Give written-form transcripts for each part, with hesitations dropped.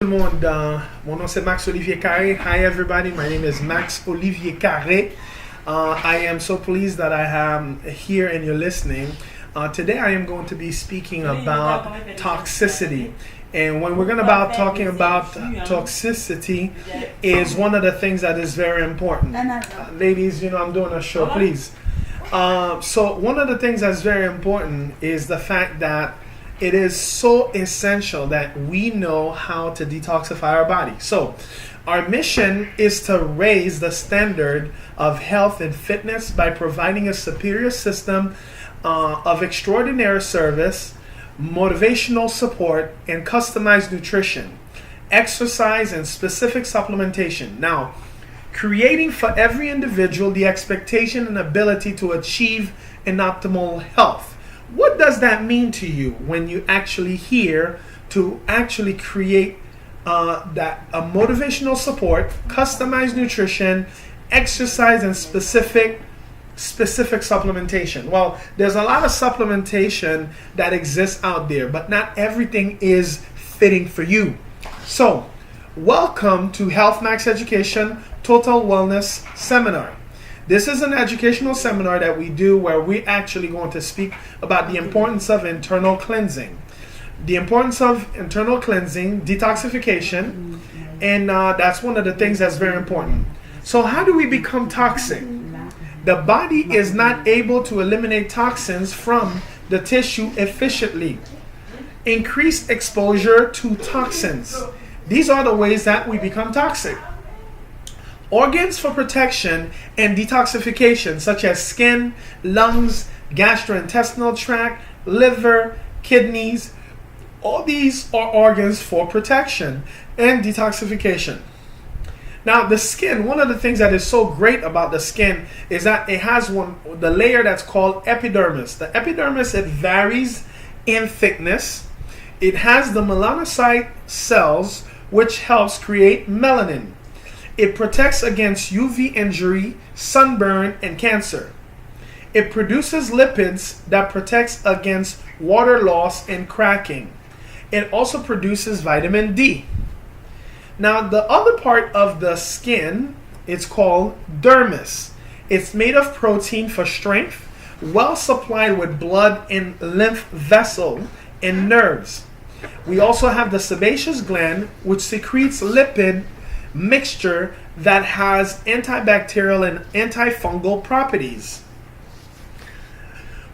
Tout le monde, mon nom c'est Max Olivier Carré. Hi everybody, my name is Max Olivier Carré. I am so pleased that I am here and you're listening. Today I am going to be speaking about toxicity. And when we're going to about talking about toxicity is one of the things that is very important. Ladies, you know I'm doing a show, please. So one of the things that's very important is the fact that it is so essential that we know how to detoxify our body. So our mission is to raise the standard of health and fitness by providing a superior system of extraordinary service, motivational support, and customized nutrition, exercise, and specific supplementation. Now, creating for every individual the expectation and ability to achieve an optimal health. What does that mean to you when you actually hear to actually create that motivational support, customized nutrition, exercise, and specific supplementation? Well, there's a lot of supplementation that exists out there, but not everything is fitting for you. So, welcome to Healthmax Education Total Wellness Seminar. This is an educational seminar that we do where we're actually going to speak about the importance of internal cleansing. The importance of internal cleansing, detoxification, and that's one of the things that's very important. So how do we become toxic? The body is not able to eliminate toxins from the tissue efficiently. Increased exposure to toxins. These are the ways that we become toxic. Organs for protection and detoxification, such as skin, lungs, gastrointestinal tract, liver, kidneys, all these are organs for protection and detoxification. Now, the skin, one of the things that is so great about the skin is that it has the layer that's called epidermis. The epidermis, it varies in thickness. It has the melanocyte cells, which helps create melanin. It protects against UV injury, sunburn, and cancer. It produces lipids that protects against water loss and cracking. It also produces vitamin D. Now, the other part of the skin is called dermis. It's made of protein for strength, well supplied with blood and lymph vessel and nerves. We also have the sebaceous gland, which secretes lipid mixture that has antibacterial and antifungal properties.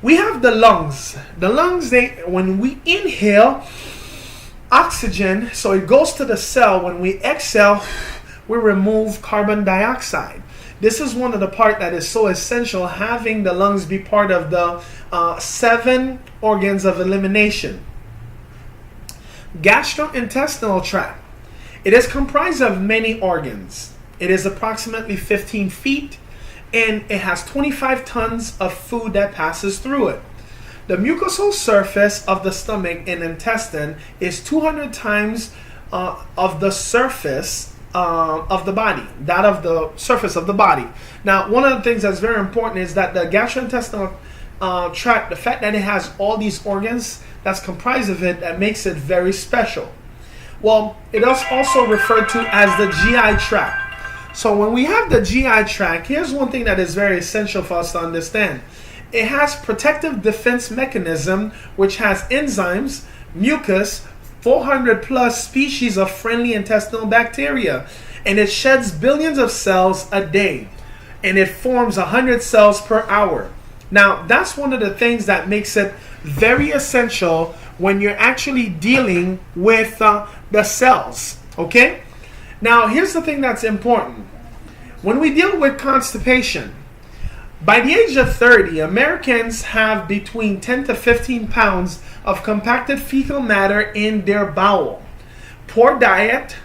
We have the lungs. The lungs, when we inhale oxygen, so it goes to the cell. When we exhale, we remove carbon dioxide. This is one of the part that is so essential, having the lungs be part of the 7 organs of elimination. Gastrointestinal tract. It is comprised of many organs. It is approximately 15 feet and it has 25 tons of food that passes through it. The mucosal surface of the stomach and intestine is 200 times of the surface of the body, that of the surface of the body. Now, one of the things that's very important is that the gastrointestinal tract, the fact that it has all these organs that's comprised of it, that makes it very special. Well, it is also referred to as the GI tract. So when we have the GI tract, here's one thing that is very essential for us to understand. It has protective defense mechanism, which has enzymes, mucus, 400 plus species of friendly intestinal bacteria, and it sheds billions of cells a day, and it forms 100 cells per hour. Now, that's one of the things that makes it very essential when you're actually dealing with the cells, okay? Now, here's the thing that's important. When we deal with constipation, by the age of 30, Americans have between 10 to 15 pounds of compacted fecal matter in their bowel. Poor diet,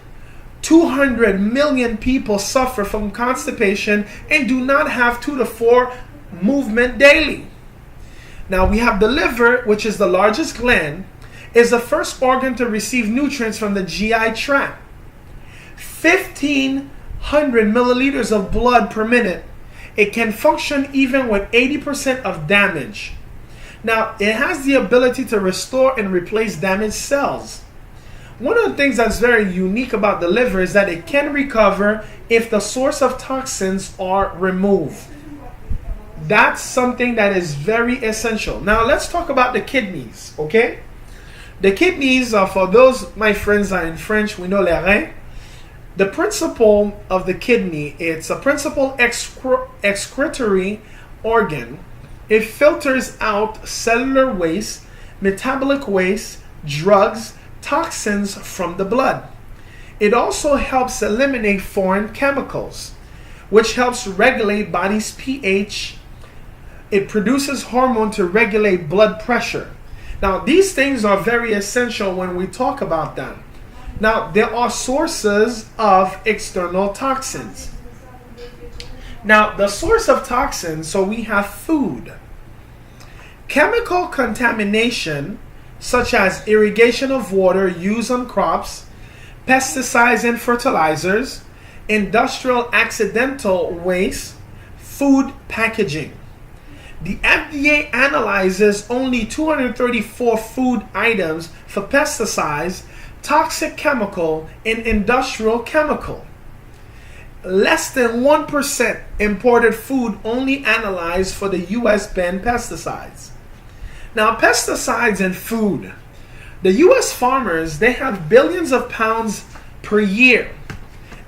200 million people suffer from constipation and do not have 2 to 4 movement daily. Now, we have the liver, which is the largest gland, is the first organ to receive nutrients from the GI tract. 1,500 milliliters of blood per minute. It can function even with 80% of damage. Now, it has the ability to restore and replace damaged cells. one of the things that's very unique about the liver is that it can recover if the source of toxins are removed. That's something that is very essential. Now let's talk about the kidneys, okay? The kidneys, for those my friends are in French, we know les reins. The principle of the kidney, it's a principal excretory organ. It filters out cellular waste, metabolic waste, drugs, toxins from the blood. It also helps eliminate foreign chemicals, which helps regulate body's pH. It produces hormone to regulate blood pressure. Now, these things are very essential when we talk about them. Now, there are sources of external toxins. Now, the source of toxins, so we have food. Chemical contamination, such as irrigation of water used on crops, pesticides and fertilizers, industrial accidental waste, food packaging. The FDA analyzes only 234 food items for pesticides, toxic chemical, and industrial chemical. Less than 1% imported food only analyzed for the US banned pesticides. Now, pesticides and food. The US farmers, they have billions of pounds per year.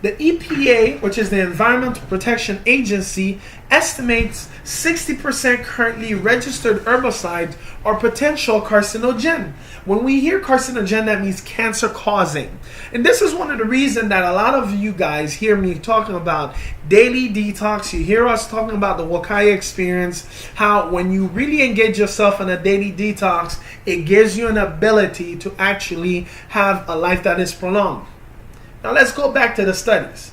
The EPA, which is the Environmental Protection Agency, estimates 60% currently registered herbicides are potential carcinogen. When we hear carcinogen, that means cancer causing. And this is one of the reasons that a lot of you guys hear me talking about daily detox. You hear us talking about the Wakaya experience, how when you really engage yourself in a daily detox, it gives you an ability to actually have a life that is prolonged. Now let's go back to the studies.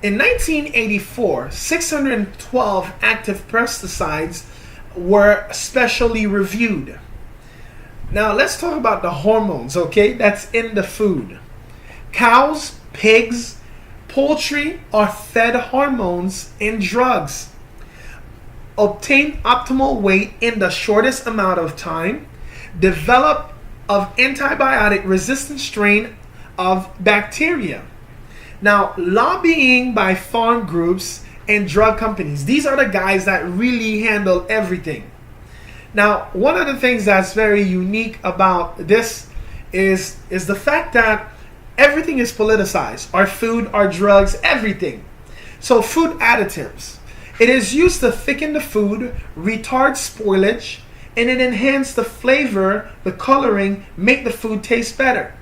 In 1984, 612 active pesticides were specially reviewed. Now let's talk about the hormones, okay, that's in the food. Cows, pigs, poultry are fed hormones and drugs. Obtain optimal weight in the shortest amount of time. Develop of antibiotic resistant strain of bacteria. Now, lobbying by farm groups and drug companies. These are the guys that really handle everything. Now, one of the things that's very unique about this is the fact that everything is politicized. Our food, our drugs, everything. So food additives. It is used to thicken the food, retard spoilage, and it enhances the flavor, the coloring, make the food taste better.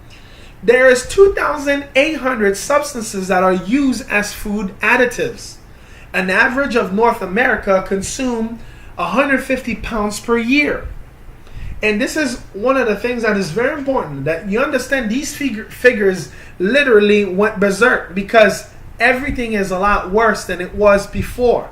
There is 2,800 substances that are used as food additives. An average of North America consume 150 pounds per year. And this is one of the things that is very important, that you understand these figures literally went berserk because everything is a lot worse than it was before.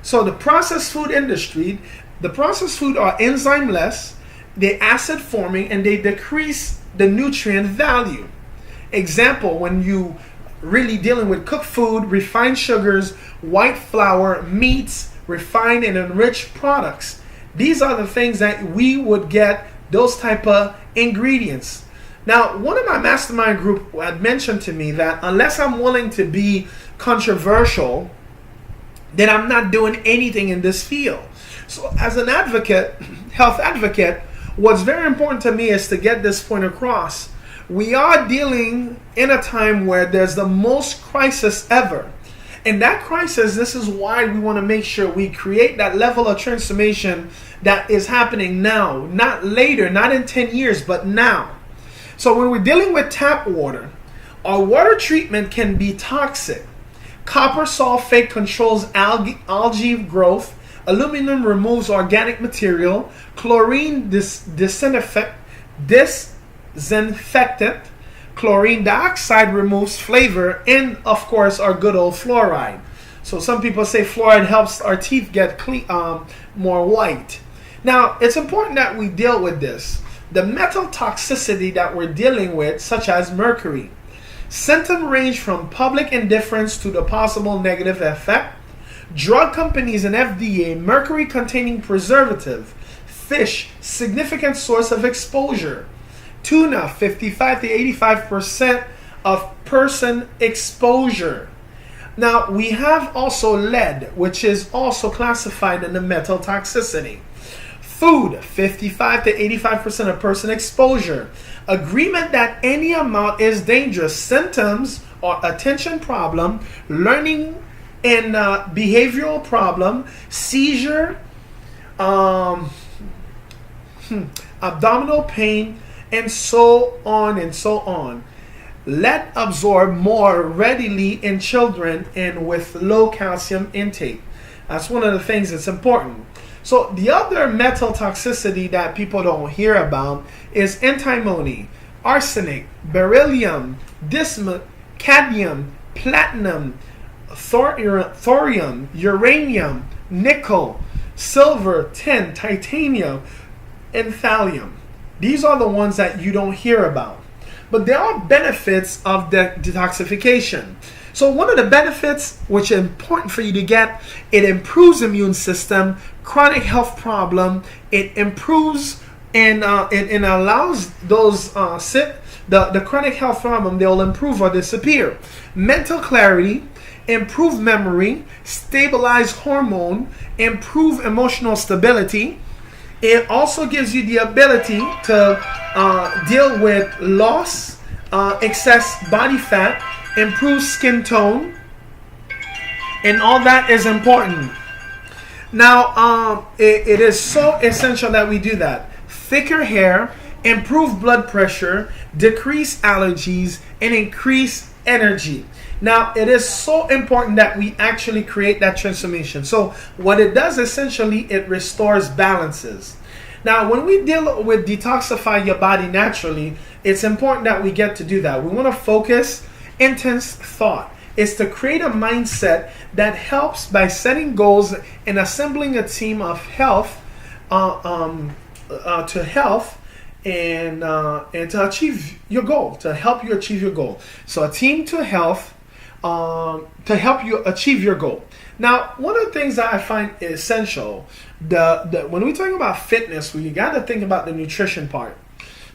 So the processed food industry, the processed food are enzymeless, they're acid forming, and they decrease the nutrient value. Example, when you really dealing with cooked food, refined sugars, white flour, meats, refined and enriched products. These are the things that we would get those type of ingredients. Now, one of my mastermind group had mentioned to me that unless I'm willing to be controversial, then I'm not doing anything in this field. So as an advocate, health advocate, what's very important to me is to get this point across. We are dealing in a time where there's the most crisis ever. And that crisis, this is why we want to make sure we create that level of transformation that is happening now, not later, not in 10 years, but now. So when we're dealing with tap water, our water treatment can be toxic. Copper sulfate controls algae growth. Aluminum removes organic material. Chlorine disinfectant. Chlorine dioxide removes flavor. And of course our good old fluoride. So some people say fluoride helps our teeth get clean, more white. Now it's important that we deal with this. The metal toxicity that we're dealing with, such as mercury. Symptoms range from public indifference to the possible negative effect. Drug companies and FDA, mercury containing preservative, fish, significant source of exposure. Tuna, 55 to 85% of person exposure. Now, we have also lead, which is also classified in the metal toxicity. Food, 55 to 85% of person exposure. Agreement that any amount is dangerous. Symptoms are attention problem, learning and behavioral problem, seizure, abdominal pain, and so on and so on. Lead absorb more readily in children and with low calcium intake. That's one of the things that's important. So the other metal toxicity that people don't hear about is antimony, arsenic, beryllium, bismuth, cadmium, platinum, thorium, uranium, nickel, silver, tin, titanium, and thallium. These are the ones that you don't hear about. But there are benefits of the detoxification. So one of the benefits, which is important for you to get, it improves immune system, chronic health problem, it improves and it allows those the chronic health problem, they'll improve or disappear. Mental clarity, improve memory, stabilize hormone, improve emotional stability. It also gives you the ability to deal with loss, excess body fat, improve skin tone, and all that is important. Now, it is so essential that we do that. Thicker hair, improve blood pressure, decrease allergies, and increase energy. Now, it is so important that we actually create that transformation. So what it does, essentially, it restores balances. Now, when we deal with detoxify your body naturally, it's important that we get to do that. We want to focus intense thought. It's to create a mindset that helps by setting goals and assembling a team of health to health and to achieve your goal, to help you achieve your goal. So a team to health to help you achieve your goal. Now, one of the things that I find essential, when we talk about fitness, we got to think about the nutrition part.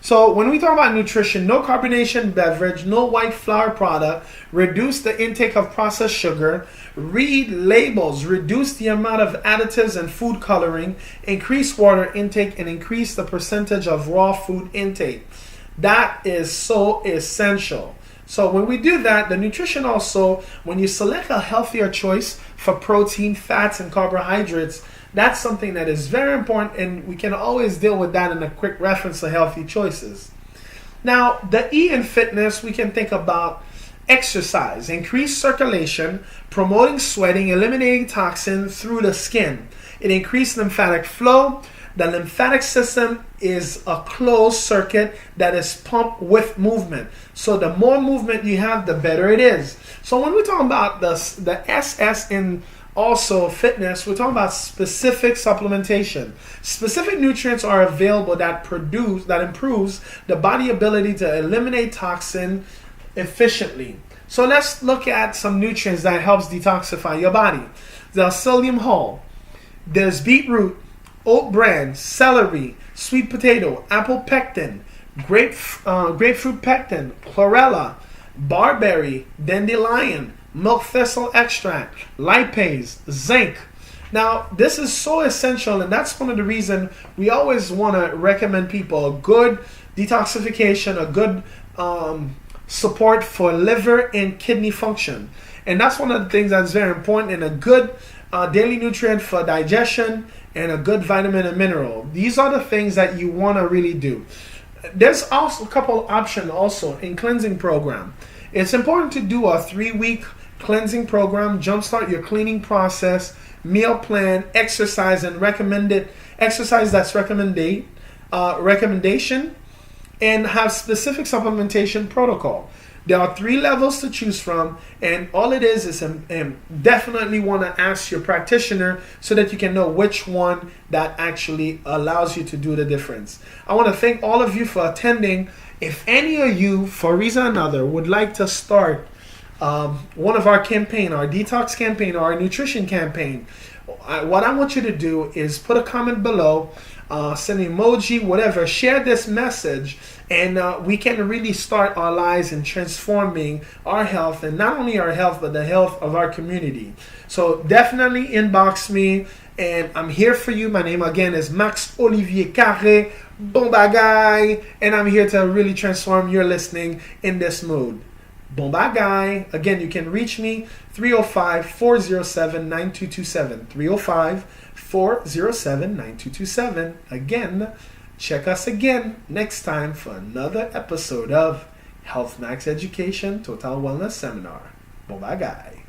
So when we talk about nutrition, no carbonation beverage, no white flour product, reduce the intake of processed sugar, read labels, reduce the amount of additives and food coloring, increase water intake, and increase the percentage of raw food intake. That is so essential. So when we do that, the nutrition also, when you select a healthier choice for protein, fats, and carbohydrates, that's something that is very important, and we can always deal with that in a quick reference to healthy choices. Now, the E in fitness, we can think about exercise, increase circulation, promoting sweating, eliminating toxin through the skin. It increases lymphatic flow. The lymphatic system is a closed circuit that is pumped with movement. So the more movement you have, the better it is. So when we talk about the SS in also fitness, we're talking about specific supplementation. Specific nutrients are available that improves the body ability to eliminate toxin efficiently. So let's look at some nutrients that helps detoxify your body. There's psyllium hull, there's beetroot, oat bran, celery, sweet potato, apple pectin, grapefruit pectin, chlorella, barberry, dandelion, milk thistle extract, lipase, zinc. Now, this is so essential, and that's one of the reasons we always want to recommend people a good detoxification, a good support for liver and kidney function. And that's one of the things that's very important, and a good daily nutrient for digestion and a good vitamin and mineral. These are the things that you want to really do. There's also a couple options also in cleansing program. It's important to do a 3-week cleansing program, jumpstart your cleaning process, meal plan, exercise and recommended exercise that's recommendation, and have specific supplementation protocol. There are 3 levels to choose from, and all it is definitely want to ask your practitioner so that you can know which one that actually allows you to do the difference. I want to thank all of you for attending. If any of you, for a reason or another, would like to start one of our campaign, our detox campaign or our nutrition campaign, what I want you to do is put a comment below. send an emoji, whatever. Share this message, and we can really start our lives in transforming our health, and not only our health, but the health of our community. So definitely inbox me, and I'm here for you. My name again is Max Olivier Carré. Bon bagay, and I'm here to really transform your listening in this mode. Bon bagay. Again, you can reach me 305-407-9227. 305-407-9227. Again, check us again next time for another episode of Healthmax Education Total Wellness Seminar. Bon bagay.